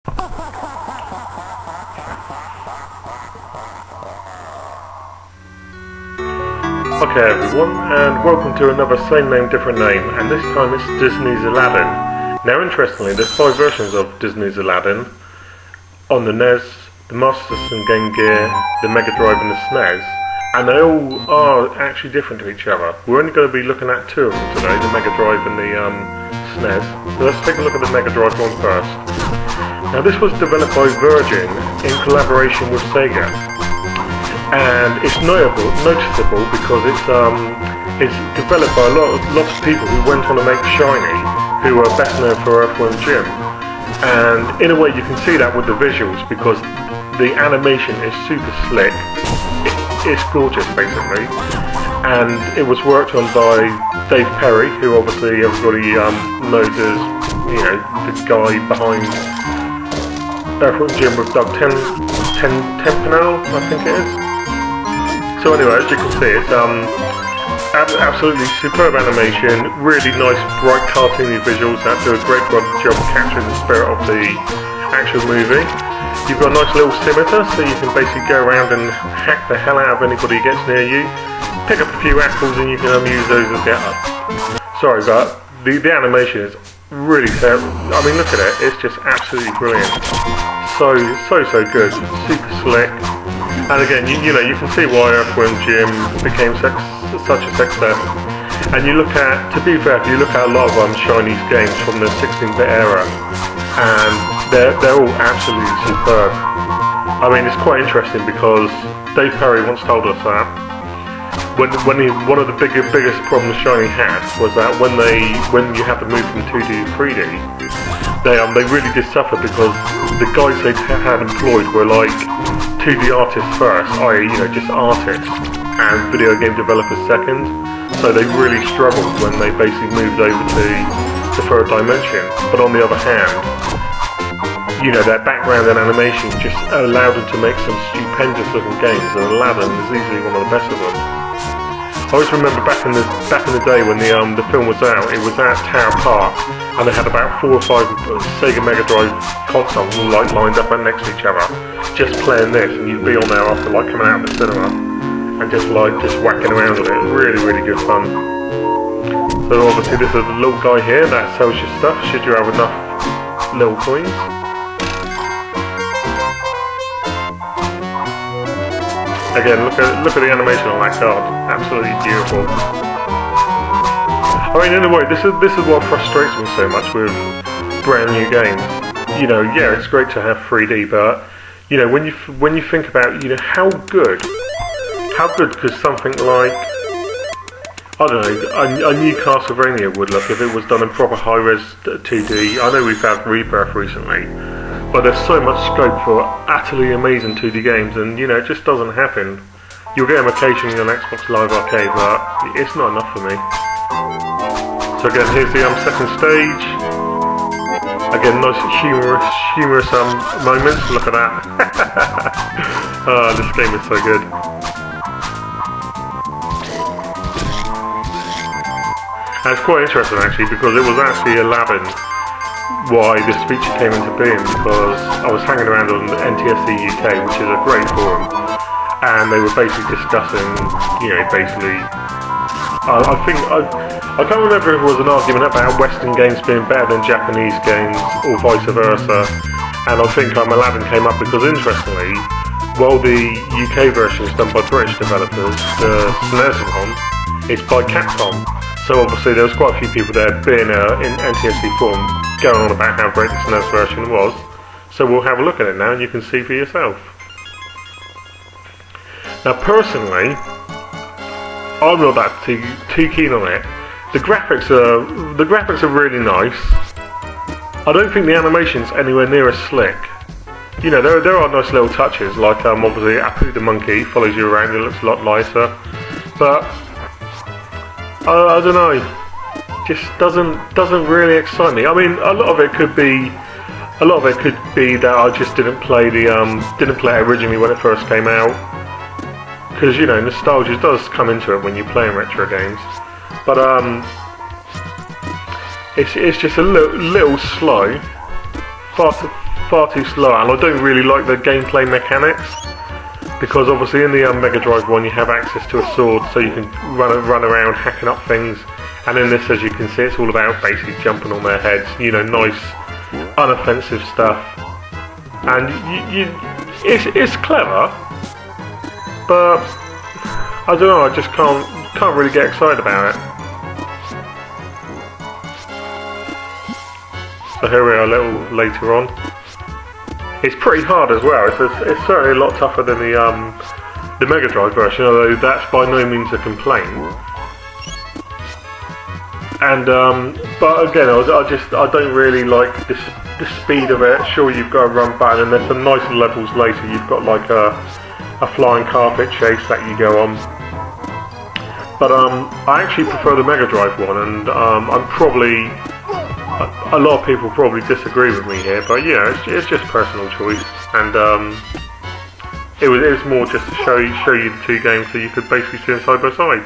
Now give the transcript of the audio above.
Okay everyone, and welcome to another Same Name Different Name, and this time it's Disney's Aladdin. Now interestingly, there's 5 versions of Disney's Aladdin on the NES, the Master System Game Gear, the Mega Drive and the SNES, and they all are actually different to each other. We're only going to be looking at 2 of them today, the Mega Drive and the SNES. So let's take a look at the Mega Drive one first. Now this was developed by Virgin in collaboration with Sega. And it's noticeable because it's developed by lots of people who went on to make Shiny, who are best known for Earthworm Jim. And in a way you can see that with the visuals because the animation is super slick. It's gorgeous basically. And it was worked on by Dave Perry, who obviously everybody knows as, you know, the guy behind Earthworm Jim with Doug Tempanel, I think it is. So anyway, as you can see, it's absolutely superb animation, really nice, bright, cartoony visuals that do a great job of capturing the spirit of the actual movie. You've got a nice little scimitar, so you can basically go around and hack the hell out of anybody who gets near you. Pick up a few apples and you can use those as get up. Sorry, but the animation is really terrible. I mean, look at it, it's just absolutely brilliant. So good, super slick. And again, you know, you can see why Earthworm Jim became such a success. And you look at, to be fair, if you look at a lot of Chinese games from the 16-bit era, and they're all absolutely superb. I mean, it's quite interesting because Dave Perry once told us that one of the biggest problems Shiny had was that when you had to move from 2D to 3D, they really did suffer because the guys they had employed were like 2D artists first, i.e. you know, just artists, and video game developers second. So they really struggled when they basically moved over to the third dimension. But on the other hand, you know, their background and animation just allowed them to make some stupendous looking games, and Aladdin is easily one of the best of them. I always remember back in the day when the film was out, it was at Tower Park, and they had about 4 or 5 Sega Mega Drive consoles all like lined up next to each other, just playing this, and you'd be on there after like coming out of the cinema, and just whacking around with it. Really good fun. So obviously this is a little guy here that sells you stuff, should you have enough little coins. Again, look at the animation on that card. Absolutely beautiful. I mean, in a way, this is what frustrates me so much with brand new games. You know, yeah, it's great to have 3D, but you know, when you think about, you know, how good could something like, I don't know, a new Castlevania would look if it was done in proper high-res 2D. I know we've had Rebirth recently, but there's so much scope for utterly amazing 2D games, and you know, it just doesn't happen. You'll get them occasionally on Xbox Live Arcade, but it's not enough for me. So again, here's the second stage. Again, nice humorous moments. Look at that. Oh, this game is so good. And it's quite interesting actually, because it was actually Aladdin why this feature came into being, because I was hanging around on NTSC UK, which is a great forum, and they were basically discussing, you know, basically, I can't remember if it was an argument about Western games being better than Japanese games, or vice versa, and I think Aladdin came up because, interestingly, while the UK version is done by British developers, the SNES one is by Capcom. So obviously there was quite a few people there being in NTSC forum going on about how great the SNES version was. So we'll have a look at it now and you can see for yourself. Now personally, I'm not that too keen on it. The graphics are really nice. I don't think the animation's anywhere near as slick. You know, there are nice little touches, like obviously Apu the monkey follows you around, it looks a lot nicer. But I don't know, just doesn't really excite me. I mean, a lot of it could be that I just didn't play it originally when it first came out, because you know, nostalgia does come into it when you play retro games. But it's just a little slow, far far too slow, and I don't really like the gameplay mechanics, because obviously in the Mega Drive one you have access to a sword, so you can run around hacking up things, and in this, as you can see, it's all about basically jumping on their heads, you know, nice unoffensive stuff, and it's clever, but I don't know, I just can't really get excited about it. So here we are a little later on. It's pretty hard as well. It's certainly a lot tougher than the Mega Drive version, although that's by no means a complaint. And but again, I don't really like the speed of it. Sure, you've got a run button, and there's some nice levels later. You've got like a flying carpet chase that you go on. But I actually prefer the Mega Drive one, and I'm probably. A lot of people probably disagree with me here, but yeah, it's just personal choice, and it was more just to show you the two games so you could basically see them side by side.